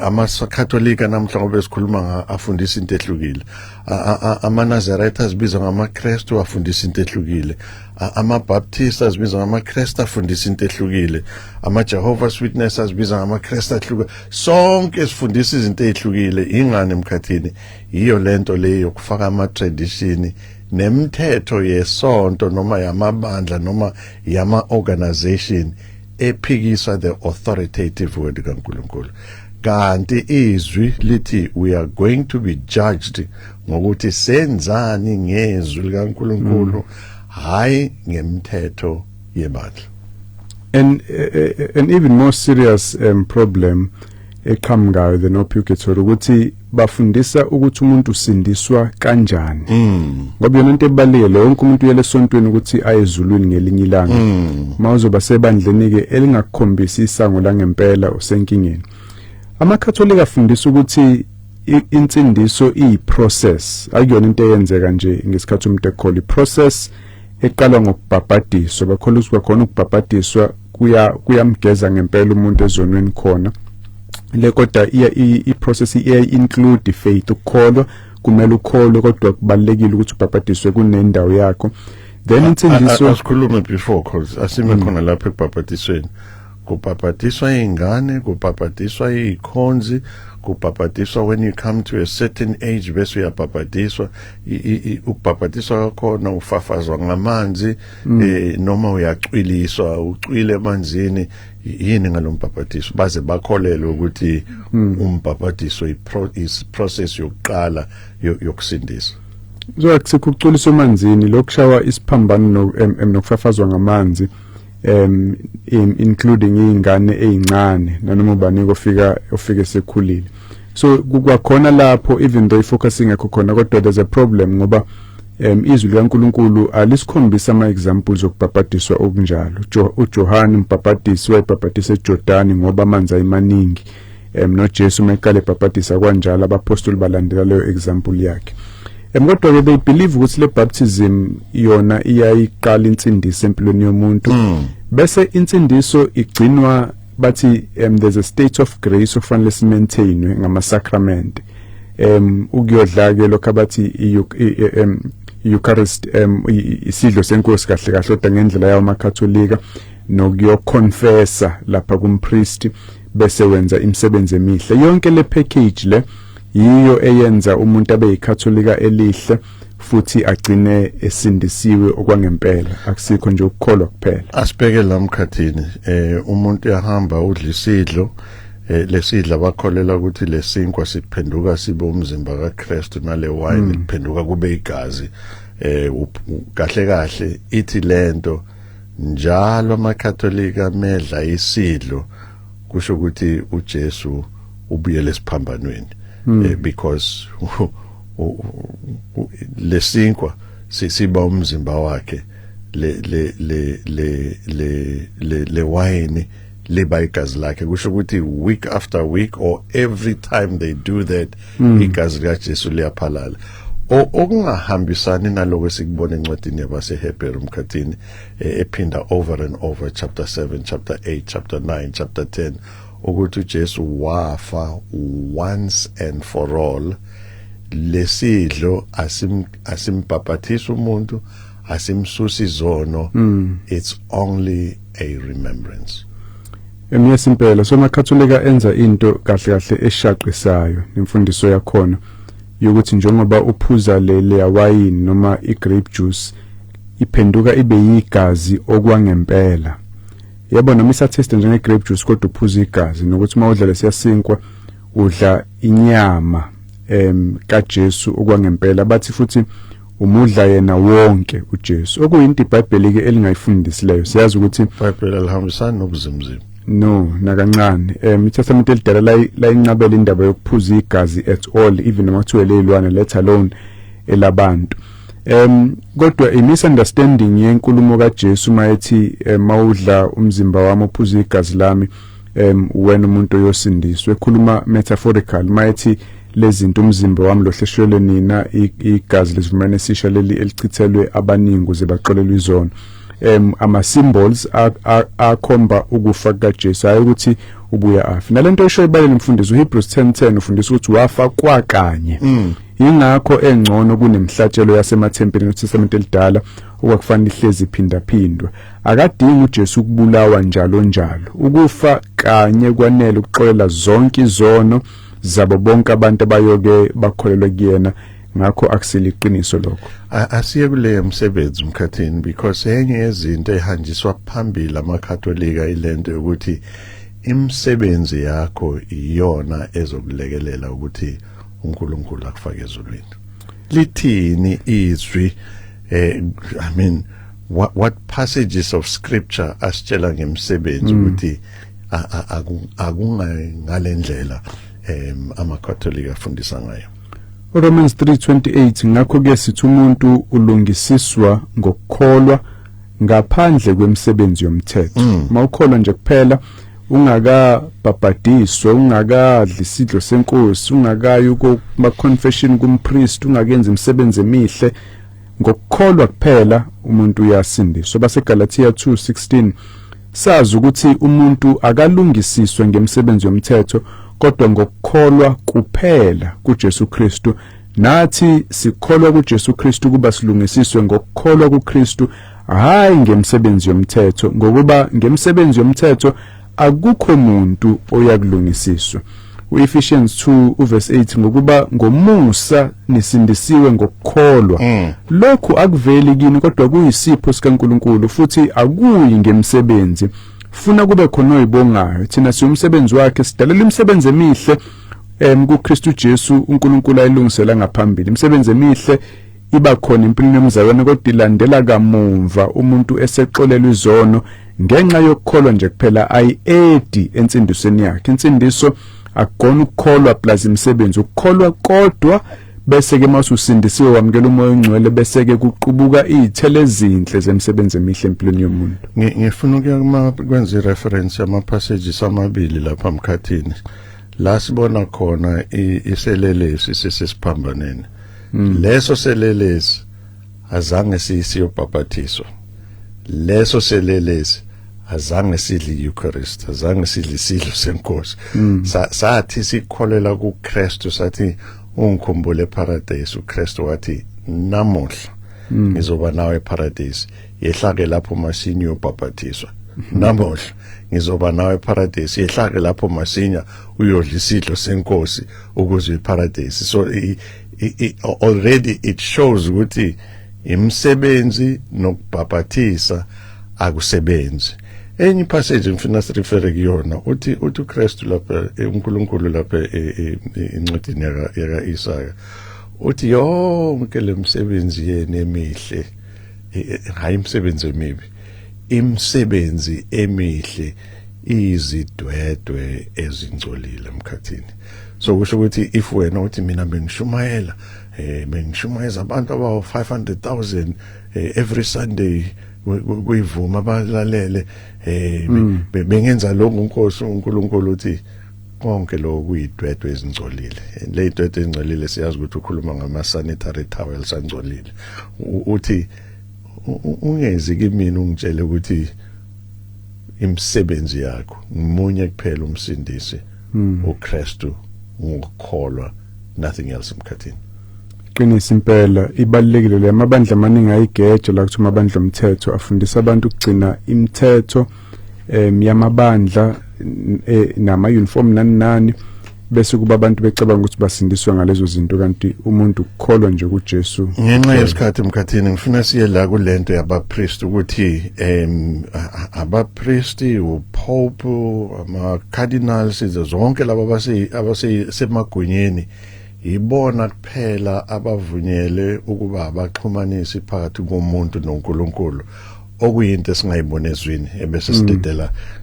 amaKatolika namhla ngoba sikhuluma afundisa into ehlukile amaNazaretha azibiza ngamaKristu afundisa into ehlukile amaBaptista azibiza ngamaKristu afundisa into ehlukile amaJehovah's Witness azibiza ngamaKristu ahlukile sonke sifundisa izinto ezihlukile ingane emkhathini iyo lento leyo yokufaka ama-tradition nemithetho yesonto noma yamabandla noma yama-organization ephikisa the authoritative word kaNkulunkulu kanti izwi lithi we are going to be judged ngokuthi senzani ngezwi likaNkulunkulu hayi ngemithetho yebandla. And an even more serious problem eqhamukayo than opuketory ukuthi bafundisa ukuthi umuntu usindiswa kanjani ngoba yona into ebalekile wonke umuntu uyele esontweni ukuthi ayezulwini ngelinye ilanga mawuzoba sebandleni ke elingakukhombisa isango la ngempela usenkingeni. AmaKatholika afundisa ukuthi insindiso iyiprocess akuyona into eyenzeka nje ngesikhathi umuntu ekhola iprocess eqala ngokubhabhadiswa bakholwa ukuthi khona ukubhabhadiswa kuyamgeza ngempela umuntu ezonweni khona le kodwa iprocess include faith ukukholwa kumele ukholwe kodwa kubalekile ukuthi ubhabhadiswe kunendawo yakho then insindiso asikhulume before cause asime khona lapha ekubhabhadisweni kubhabhadiswa ingane kubhabhadiswa ikhonzi kubhabhadiswa when you come to a certain age bese uyabhabhadiswa ukubhabhadiswa khona ufafazwa ngamanzi noma uyacwiliswa ucwile emanzini yini ngalombhabhadiso baze bakholelwe ukuthi umbhabhadiso is process yokuqala yokusindisa. So akucwiliswa emanzini lokushawa isiphambano nokufafazwa ngamanzi including ingane ezincane nanoma ubani ofika sekhulile so kukhona lapho even though ifocusing akho khona kodwa there's a problem ngoba izwi likaNkuluNkulu alisikhombisa ama examples okubhabhadiswa okunjalo uJohane umbhabhadisi wayebhabhadisa eJordani ngoba amanzi ayemaningi noJesu meqale ebhabhadisa kanjalo abapostoli balandela leyo example yakhe kodwa ke they believe ukuthi le baptism yona iyayiqala insindiso empilweni yomuntu bese insindiso igcinwa bathi there's a state of grace ofanele simaintainwe ngama sacrament ukuyodla ke lokho abathi Eucharist isidlo senkosi kahle kahle kodwa ngendlela yawo amaKatholika nokuyoconfessa lapha kumpriest bese wenza imisebenzi emihle yonke le package le yiyo eyenza umuntu abe yiKatholika elihle futhi agcine esindisiwe okwangempela akusikho nje ukukholwa kuphela. Asibheke lamkhathini umuntu yahamba udla isidlo lesidla bakholela ukuthi lesinkwa siphenduka sibe umzimba kaKristu nale wine iphenduka kube igazi kahle kahle ithi lento njalo amaKatholika medla isidlo kusho ukuthi uJesu ubuyele esiphambanweni because lesinkwa siba umzimba wakhe le wine liba igazi lakhe kusho ukuthi week after week or every time they do that igazi likaJesu liyaphalala okungahambisani naloko sikubona encwadini yabaseHebrew umkhathini ephinda over and over chapter 7 chapter 8 chapter 9 chapter 10 ukuthi uJesu wafa once and for all lesidlo asimbhabhathisa umuntu asimsusi izono, it's only a remembrance. Yesimpela so amakatholika enza into kahle kahle eshaqisayo nemfundiso yakhona yokuthi njengoba uphuza le wine noma igrape juice iphenduka ibe yigazi okwangempela. Yebo noma isatheste njenge grape juice kodwa uphuza igazi nokuthi mawudla lesiyasinkwa udla inyama kaJesu okwangempela bathi futhi umudla yena wonke uJesu okuyinto iBhayibheli ke elingayifundisileyo siyazi ukuthi iBhayibheli alihambisani nokuzimzima. No nakancane iTestament elidala la inqabela indaba yokuphuza igazi at all even noma kuthiwe lezilwane let alone elabantu. Kodwa imisunderstanding yenkulumo kaJesu mayethi mawudla umzimba wami uphuza igazi lami wena umuntu oyosindiswa ekhuluma metaphorical mayethi lezinto umzimba wami lohleshwele nina igazi lesivumelwano esisha leli elichithelwe abaningi ukuze baqolelwe izono. Ama symbols akhomba ukufa kaJesu hayi ukuthi ubuya afa nalento esho ibalele umfundisi uHebrews 10:10 ufundisa ukuthi wafa kwakanye ingakho engcono kunemhlatshelo yasemathempelini uTestament elidala okwakufanele ihlezi iphindaphindwa akadingi uJesu ukubulawa njalo njalo ukufa kanye kwanele ukuxolela zonke izono zabo bonke abantu abayoke bakholelwa kuyena ngakho akusiliqiniso lokho. Asiye kule umsebenzi umkhathini because enye yezinto ehanjiswa phambili amakatholika ilento ukuthi imisebenzi yakho iyona ezokulekelela ukuthi uNkulunkulu akufake ezulwini. Lithini izwi what passages of scripture asitshela ngemsebenzi ukuthi akungalendlela amakatholika afundisa ngayo. Romans 3:28 ngakho ke sithi umuntu ulungisiswa ngokukholwa ngaphandle kwemisebenzi yomthetho. Mawukholwa nje kuphela ungakabhabhadiswa ungakadli isidlo senkosi ungakayi kuma confession kumpriest ungakenza imisebenzi emihle ngokukholwa kuphela umuntu uyasindiswa. Base Galatia 2:16 sazi ukuthi umuntu akalungisiswe ngemisebenzi yomthetho kodwa ngokukholwa kuphela kuJesu Kristu nathi sikholwa kuJesu Kristu kuba silungisiswe ngokukholwa kuKristu hayi ngemisebenzi yomthetho ngokuba ngemisebenzi yomthetho akukho umuntu oyakulungisiswa. uEphesians 2:8 ngokuba ngomusa nisindisiwe ngokukholwa lokhu akuveli kini kodwa kuyisipho sikaNkulunkulu futhi akuyi ngemisebenzi funa kube khona oyibongayo thina siyumsebenzi wakhe sidalela imisebenzi emihle kuKristu Jesu uNkulunkulu ayilungisela ngaphambili imisebenzi emihle iba khona empilweni yomzalwane kodwa ilandela kamumva umuntu eseqolelwe izono ngenxa yokukholwa nje kuphela ayiedi ensindisweni yakhe. Insindiso akukona ukukholwa plus imisebenzi ukukholwa kodwa bese ke masusindisiwe wamkela umoya ongcwele bese ke kuqubuka izithelo ezinhle zemisebenzi emihle empilweni yomuntu. Ngifuna ukuyakuma kwenza ireference ama passages amabili lapha emkhathini la sibona khona iselelesi sesiphambaneni. Leso selelesi azange siyobhabhathiswa. Leso selelesi azange sidle Eucharist, azange sidle isidlo senkosi. Sathi sikholela kuKristu sathi ungikhumbule eparadise uKristu wathi namuhla ngizoba nawe eparadise yehlake lapho masinya uyobhabhathiswa. Namuhla ngizoba nawe eparadise yehlake lapho masinya uyodla isidlo senkosi ukuze iparadise. So already it shows ukuthi imisebenzi nokubhabhathisa akusebenzi. Enye passage ngifuna sirefere kuyona uthi uKristu lapha uNkulunkulu lapha encwadini yaka Isaya uthi yonke lemisebenzi yene emihle hayi imisebenzi emibi imisebenzi emihle izidwedwe ezingcolile emkhathini. So kusho ukuthi if wena uthi mina bengishumayela bengishumayeza abantu abawu 500,000 every Sunday kuyivuma abalalele bengenza lokho uNkosi uNkulunkulu uthi konke lokho kuyidwedwe ezingcolile. Le idwedwe ezingcolile siyazi ukuthi ukhuluma ngama sanitary towels angcolile. Uthi ungezi kimi ungitshele ukuthi imisebenzi yakho umunye kuphela umsindisi uKristu ngokukholwa nothing else emkhathini. kuyiqinisa impela ibalekile le amabandla amaningi ayigeje la kuthi amabandla omthetho afundisa abantu ukugcina imithetho yamabandla nama uniform nani bese kuba abantu becabanga ukuthi basindiswa ngalezo zinto kanti umuntu ukholwa nje kuJesu. Ngenxa yesikhathi emkhathini ngifuna siye la kulento yabapriest ukuthi abapriest upope ama cardinals zonke laba abasemagunyeni ibona kuphela abavunyele ukuba abaxhumanisi phakathi komuntu noNkulunkulu okuyinto esingayibona ezwini ebese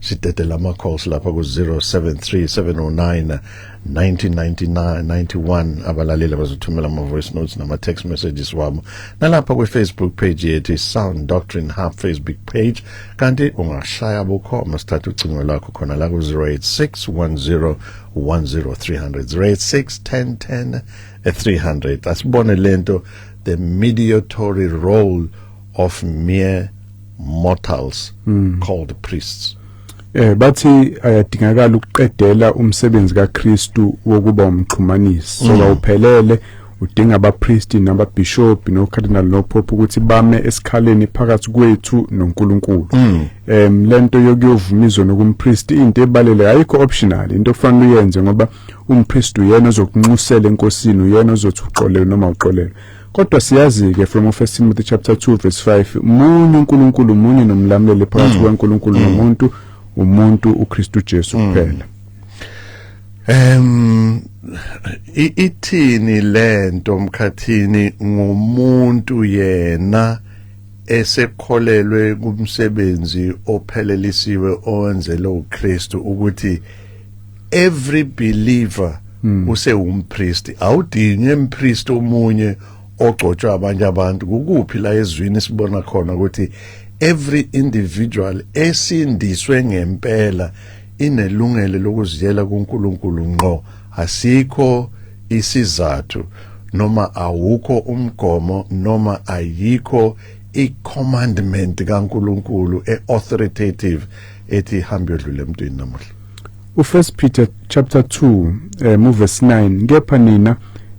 sidedela ama calls lapha ku 0737091991 abalaleli bazothumela ama voice notes nama text messages wabo nalapha ku Facebook page yethu Sound Doctrine Hub Facebook page kanti ungashaya bukhoma sithatha ucingo lakho khona la ku 0861010300 0861010300 asibone lento the mediatory role of mere mortals called priests. Bathi ayadingakala ukuqedela umsebenzi kaKristu wokuba umxhumanisi so awuphelele udinga abapriest nababishop noCardinal noPope ukuthi bame esikhaleni phakathi kwethu noNkulunkulu. Lento yokuyovumizwa nokumpriest into ebalele ayikho optional into kufanele uyenze ngoba umpriest uyena ozokunxusela enkosini uyena ozothi uxolele noma uxolele. Kodwa siyazi ke from 1 Timothy chapter 2 verse 5 munye uNkulunkulu munye nomlamleli phakathi kwaNkulunkulu nomuntu umuntu uKristu Jesu kuphela. Ithini lento mkhathini ngumuntu yena esekholelwe kumsebenzi ophelelisiwe owenzelwe uKristu ukuthi every believer use umpriest awudinge umpriest omunye ogcotshwa abanye abantu kukuphi la ezwini sibona khona ukuthi every individual esindiswe ngempela inelungelo lokuziyela kuNkulunkulu ngqo asikho isizathu noma awukho umgomo noma ayikho i-commandment kaNkulunkulu e-authoritative ethi hambe yodlula emntwini namuhla. U1 Peter chapter 2 verse 9 kepha nina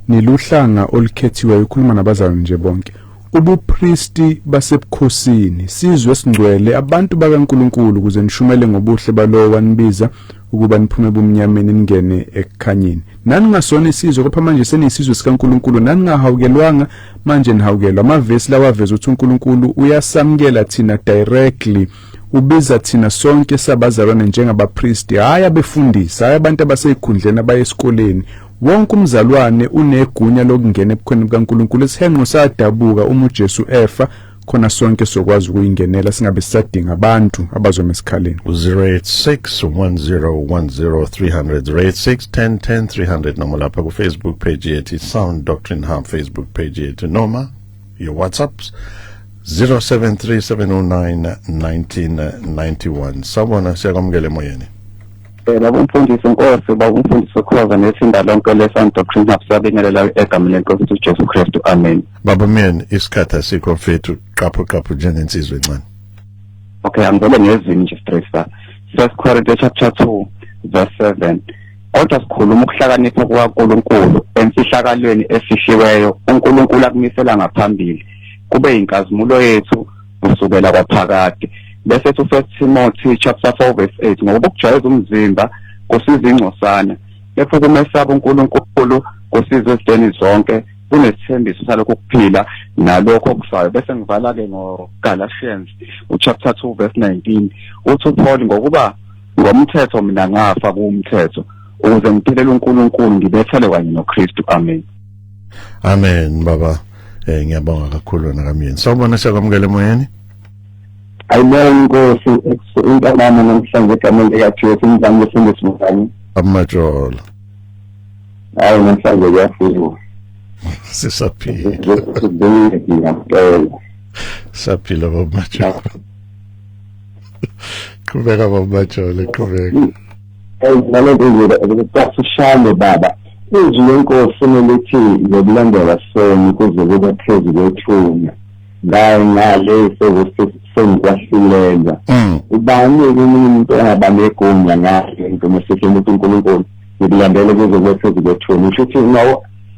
niluhlanga olukhethiwe ukhuluma nabazalwane nje bonke ubupristi basebukhosini sizwe esingcwele abantu bakaNkulunkulu kuze nishumele ngobuhle balowo wanibiza ukuba niphume ebumnyameni ningene ekukhanyeni nani ngasona isizwe kepha manje senisizwe sikaNkulunkulu nani ngahawukelwanga manje nihawukelwa amavesi lawa aveza ukuthi uNkulunkulu uyasamkela thina directly ubiza thina sonke sabazalwane njengabapristi hayi abefundisi hayi abantu abaseyikhundleni abayesikoleni wonke umzalwane unegunya lokungena ebukhweni bukaNkulunkulu isihenqo sadabuka uma uJesu efa khona sonke sokwazi ukuyingenela singabe sisadinga abantu abazoma esikhaleni. 0861010300 08611010 noma lapha ku Facebook page yethu Sound Doctrine Hub Facebook page yethu noma your WhatsApps 0737091991 sabona siyakwamukela emoyeni. Babumfundisi Nkosi babumfundisi Khoza nesinda lonke leSound Doctrine Hub sabingelela egameni leNkosi uJesu Kristu amen. Baba mina isikhathi asikho mfethu qapho njengensizwe encane. Okay angibele ngezini nje straight sir. 1 Corinthians chapter 2 verse 7 kodwa sikhuluma ukuhlakanipha kukaNkulunkulu emfihlakalweni efishiweyo uNkulunkulu akumisela ngaphambili kube inkazimulo yethu kusukela kwaphakade. Bese 1 Timothy chapter 4 verse 8 ngoba ukujwayeza umzimba kusiza ingcosana lapho kumesaba uNkulunkulu kusiza ezideni zonke kunesithembiso salokho kuphila nalokho okusayo. Bese ngivala ke ngoGalatians chapter 2 verse 19 uthi uPaul ngokuba ngomthetho mina ngafa kuumthetho ukuze ngiphelele uNkulunkulu ngibethele kanye noKristu amen. Amen baba. Ngiyabonga kakhulu nakamyeni. Sawubona siyakwamukela emoyeni. Ayibona Nkosi inkamama namhlanje egameni likaJesu ngizama ukufundisa mngani. Amajolo. Hayi namhlanje kuyafuzwa. Sisaphila. Saphila babamajolo. Kubeka babamajolo kubeka. Nalento nje ukuqasishane baba. Izwi lenkosi nelithi ngokulandela sona kuze kube phezulu kwethunya. Ngale sengikwahluleka ubani umuntu angabambe egunya ngayo into mesihle umuntu uNkulunkulu ngikulandele kuze kube phezulu kwethunya ukuthi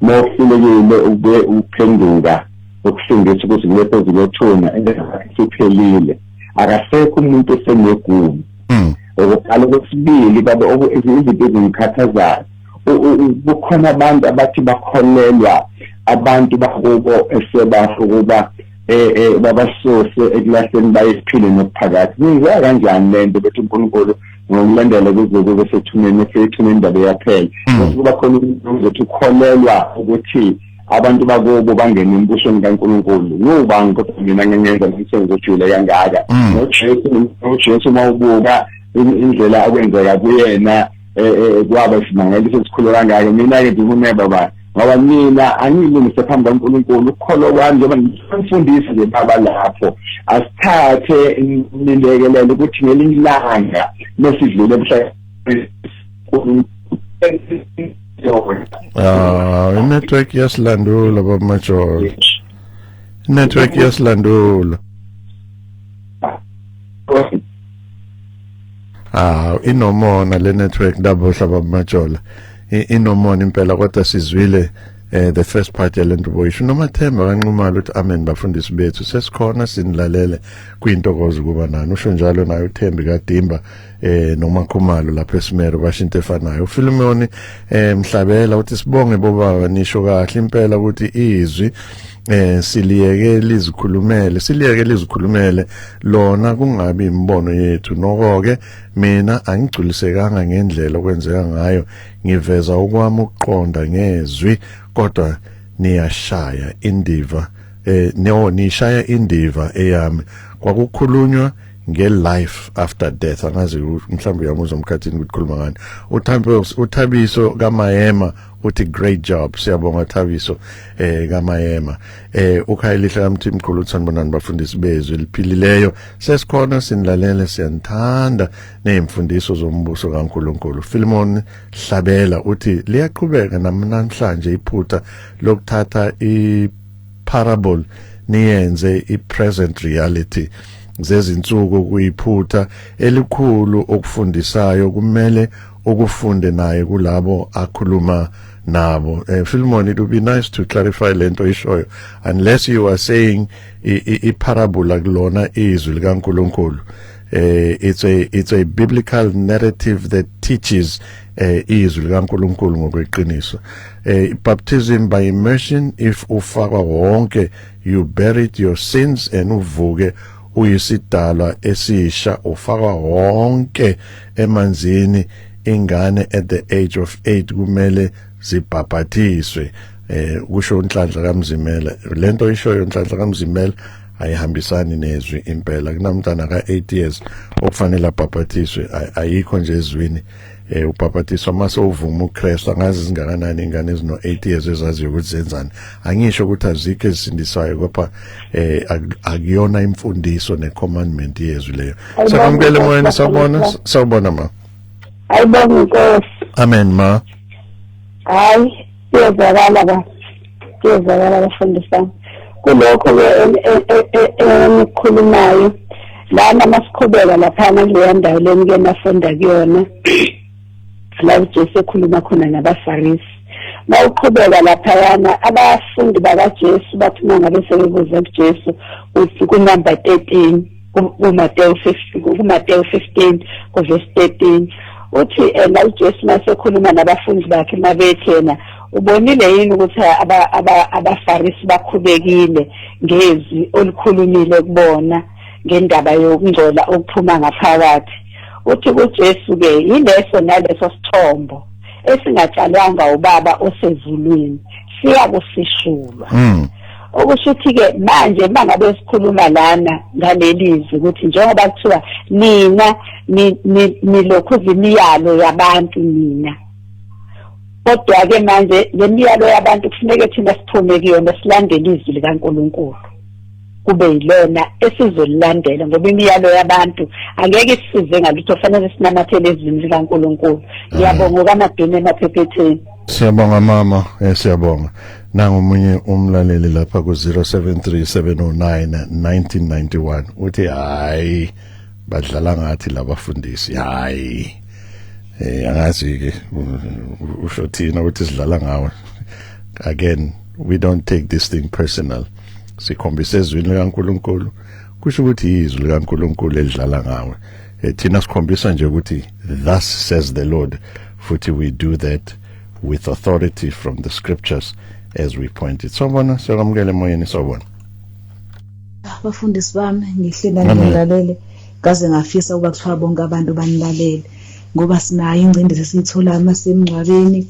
mawuhlulekile ube uphenduka ukufundisa ukuthi kulepho zilothuna esiphelile akasekho umuntu osenegugu okuqala kwesibili baba izinto ezingikhathazayo kukhona abantu abathi bakholelwa abantu bakubo esebasho kuba babasose ekulahleni bayiphile nokuphakathi ngiza kanjani lento bethi uNkulunkulu ngokulandela kuze besethuneni efethuneni indaba yaphela kuba khona umuntu othi ukholelwa ukuthi abantu bakubo bangena embusweni kaNkulunkulu ngubani kodwa mina ngenza umsebenzi ojule kangaka noJesu mawubuka indlela akwenzeka kuyena kwaba isimangaliso esikhulu kangaka mina ke ngivumela baba ngoba mina angilungise phambi kaNkulunkulu ukukholo kwami njengoba ngifundisa nje baba lapho asithathe nilekelele ukuthi ngelinye ilanga mesidlule network yasilandula baba Majola network yasilandula inomona le network dabohla baba Majola inomona impela kodwa sizwile the first part yalento boyisho nomathemba kanqumala uthi amen bafundisi bethu sesikhona sinilalele kwintokozo kuba nani usho njalo naye uThembi kaDimba noMakhumalo lapha eSimero bashinto efanayo uFilmoni Mhlabela uthi sibonge bobaba nisho kahle impela ukuthi izwi siliyekele izikhulumele lona kungabi imbono yethu noko-ke mina angigculisekanga ngendlela okwenzeka ngayo ngiveza ukwami ukuqonda ngezwi kodwa niyashaya indiva nishaya indiva eyami kwakukhulunywa nge-life after death angazi mhlawumbe uyamuzwa umkhathini ukukhuluma ngani uThabiso kaMahema uthi great job siyabonga Thabiso kaMahema ukhayilihle kamthimkhulu uthandibonani bafundisi bezwe liphilileyo sesikhona sinilalele siyanthanda nezimfundiso zombuso kaNkulunkulu Philemon Hlabela uthi liyaqhubeka namhlanje iphutha lokuthatha i-parable niyenze i-present reality zezinsuku kuyiphutha elikhulu okufundisayo kumele ukufunde naye kulabo akhuluma nabo Philemon, it would be nice to clarify lento ishoyo unless you are saying i-parable kulona izwi likaNkulunkulu it's a biblical narrative that teaches izwi likaNkulunkulu ngokweqiniso baptism by immersion if ufakwa wonke you buried your sins and uvuke uyisidalwa esisha ufakwa wonke emanzini ingane at the age of 8 kumele zibhaphathiswe kusho uNhlanhla kaMzimela lento ishoyo uNhlanhla kaMzimela ayihambisani nezwi impela kunamntana ka8 years okufanele abhaphathiswe ayikho nje ezwini ubhaphathiswa mase uvuma uKristu angazi izingakanani ingane ezino 8 years ezaziyo ukuthi zenzani angisho ukuthi azike ezisindisayo kodwa akuyona imfundiso necommandment yezwi leyo sakamkele moyeni sawubona ma ayibonge Nkosi amen ma kuyezwakala bafundisana kulokho enikhulumayo lana masikhubeka laphana kuleyo ndawo lenike nafunda kuyona la uJesu ekhuluma khona nabaFarisi mawuqhubeka laphayana abafundi bakaJesu bathi mangabe sebebuza kuJesu uthi kunumber 13 kuMateyu 15 kuverse 13 uthi la uJesu masekhuluma nabafundi bakhe mabethena ubonile yini ukuthi abaFarisi bakhubekile ngezwi olukhulumile kubona ngendaba yokungcola okuphuma ngaphakathi uthi kuJesu ke yileso naleso sithombo esingatshalwanga ubaba osezulwini siyakusishulwa okushuthi ke manje mangabe sikhuluma lana ngalelizwi ukuthi njengoba kuthiwa nina nilokhuza imiyalo yabantu nina kodwa ke manje le miyalo yabantu kufuneka thina siphume kuyona silandele izwi likaNkulunkulu kube yilona esizolilandela ngoba imiyalo yabantu angeke isize ngalutho fanele sinamathele ezwini likaNkulunkulu ngiyabonga kaMaduna emaphepheteni siyabonga mama siyabonga nangomunye umlaleli lapha ku 0737091991 uthi hayi badlala ngathi labafundisi hayi angazi ke usho thina ukuthi sidlala ngawe again, we don't take this thing personal. Sikhombisa ezwini likaNkulunkulu kusho ukuthi izwi likaNkulunkulu elidlala ngawe. Thina sikhombisa nje ukuthi thus says the Lord, futhi we do that with authority from the scriptures as we pointed. Sawubona, siyakwamukela emoyeni, sawubona. Bafundisi bami ngihlela ngilalele kaze ngafisa ukuba kuthiwa bonke abantu banilalele ngoba sinayo ingcindezi esiyithola masemngcwabeni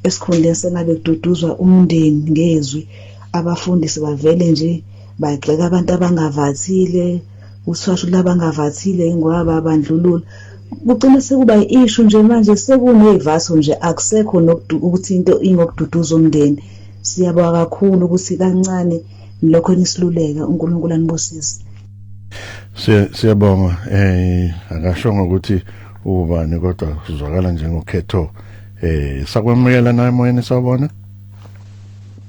esikhundleni sengabe kududuzwa umndeni ngezwi abafundisi bavele nje bagxeka abantu abangavathile uswasho labangavathile ngoba abandlulula kucina sekuba ishu nje manje sekunevaso nje akusekho ukuthi into ingokududuza umndeni. Siyabonga kakhulu ukuthi kancane lokho nisiluleka uNkulunkulu anibusise. Siyabonga akashonga ukuthi ubani kodwa uzwakala njengokhetho sakwamukela naye emoyeni, sawubona.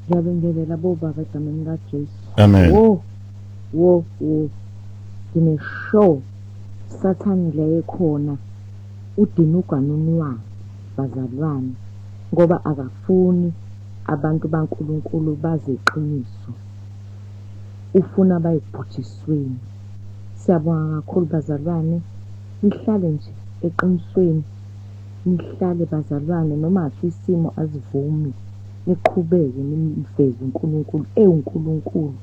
Ngiyabingelela bobaba egameni kaJesu. Amen. Wo ngine show Satan le khona udinuka nonwa bazalwane ngoba akafuni abantu baNkulunkulu bazeqiniso, ufuna bayibhuthisweni. Siyabonga kakhulu bazalwane, nihlale nje eqinisweni, nihlale bazalwane noma isimo azivumi, niqhubeke nimfeze uNkulunkulu uNkulunkulu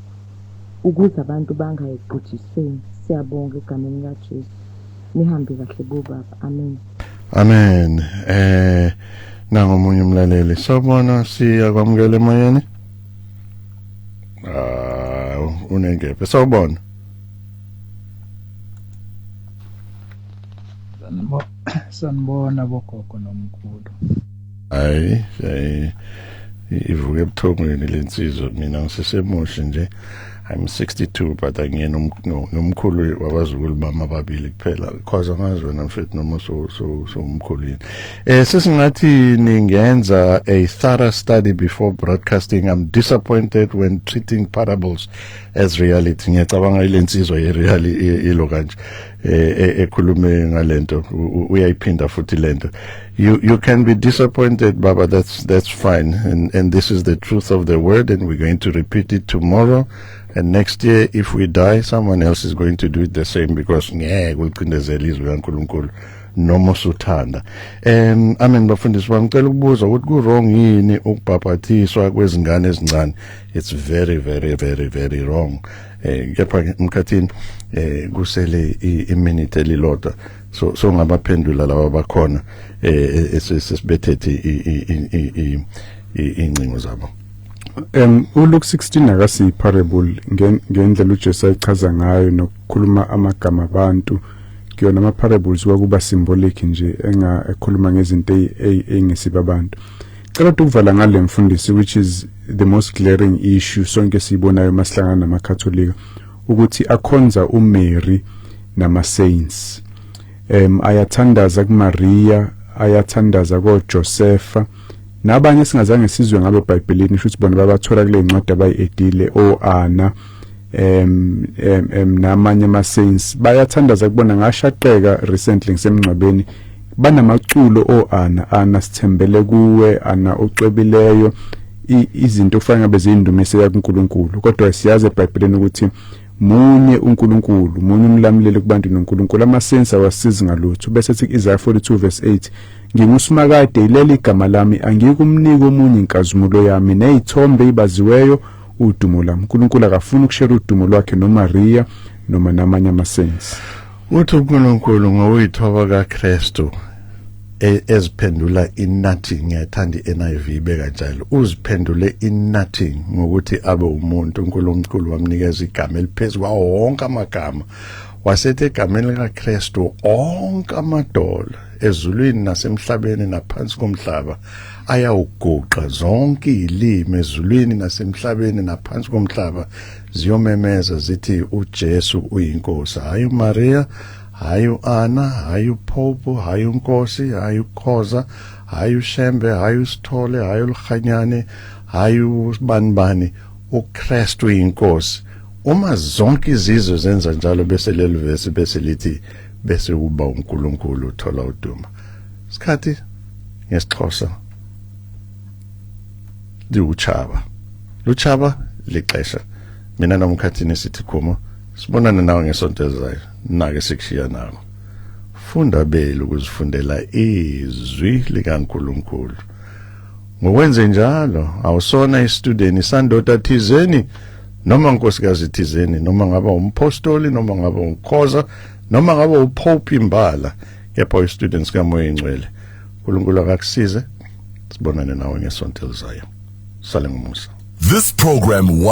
ukuze abantu bangayibhuthisweni. Siyabonga egameni likaJesu, nihambe kahle bobaba. Amen. Amen. Nango omunye umlaleli, sawubona, siyakwamukela emoyeni. Unengephe, sawubona. Sanibona bogogo nomkhulu. Hayi ivuke ebuthongweni lensizwa, mina ngisesemuhle nje. I'm 62 but angiyena nomkhulu wabazukulu bami ababili kuphela because angazi wena mfethu noma so umkhulu. Sesingathi ningenza a thorough study before broadcasting. I'm disappointed when treating parables as reality. Ngiyacabanga ilensizwa ye-reality ilo kanje ekhulume ngalento uyayiphinda futhi lento. You can be disappointed, Baba, that's fine, and this is the truth of the word, and we're going to repeat it tomorrow. And next year, if we die, someone else is going to do it the same because kulcindezela izwi kaNkulunkulu noma usuthanda. Amen. Bafundisi bami, ngicela ukubuza ukuthi ku wrong yini ukubhaphathiswa kwezingane ezincane? It's very, very, very, very wrong. Kepha mkhathini kusele iminute elilodwa, so ngabaphendula laba bakhona esibethethe incingo zabo. uLuke 16 akasi parable ngendlela uJesu ayichaza ngayo nokukhuluma amagama abantu kuyona ama parables kwakuba symbolic nje ekhuluma ngezinto engesiba abantu. Cela ukuvala ngale mfundisi, which is the most glaring issue sonke sibonayo masihlangana namakatholika, ukuthi akhonza uMary nama saints. Ayathandaza kuMaria, ayathandaza koJosepha, nabanye singazange sizwe ngabe eBhayibhelini futhi bona babathola kule ncwadi abayedile oAnna namanye ama saints bayathandaza kubona. Ngashaqeka recently ngisemncwabeni banamaculo oAnna sithembele kuwe, Anna ocwebileyo, izinto kufanele bezindumisa yakuNkulunkulu. Kodwa siyazi eBhayibhelini ukuthi munye uNkulunkulu, munye umlamleli kubantu noNkulunkulu. Ama saints awasizi ngalutho. Bese sithi Isaiah 42 verse 8, nginguSimakade ileli igama lami, angikumnika omunye inkazimulo yami, nezithombe ibaziweyo udumo lami. uNkulunkulu akafuna ukushare udumo lwakhe noMaria noma namanye ama saints. Uthi uNkulunkulu ngowithoba kaKristu eziphendula in-nothing. Ngiyathanda i-NIV ibeka njalo, uziphendule in-nothing ngokuthi abe umuntu. uNkulunkulu wamnikeza igama eliphezulu kwawo wonke amagama, wasethe egameni likaKristu onke amadola ezulwini nasemhlabeni naphansi komhlaba ayawuguqa. Zonke izilimi ezulwini nasemhlabeni naphansi komhlaba ziyomemeza zithi uJesu uyinkosi. Hayi uMaria, hayi uAnna, hayi uPope, hayi uNkosi, hayi uKhoza, hayi uShembe, hayi uSithole, hayi uLhanyane, hayi uBanibani, uKristu uyinkosi. Uma zonke izizwe zenza njalo bese leli verse bese lithi bese uba uNkulunkulu uthola uduma. Isikhathi ngesixhosa liwuchaba luchaba lixesha mina nomkhathini sithi khoma sibonana nawe ngesonto elizayo nake sikushiya nawe funda belo ukuzifundela izwi likaNkulunkulu ngokwenze njalo awusona istudent sandoda thizeni noma nkosikazi thizeni noma ngaba umpostoli noma ngaba unkhoza noma ngaba upope imbala kepha students kamoya ingcwele uNkulunkulu akakusize sibonane nawe ngesonto elizayo sale ngomusa. This program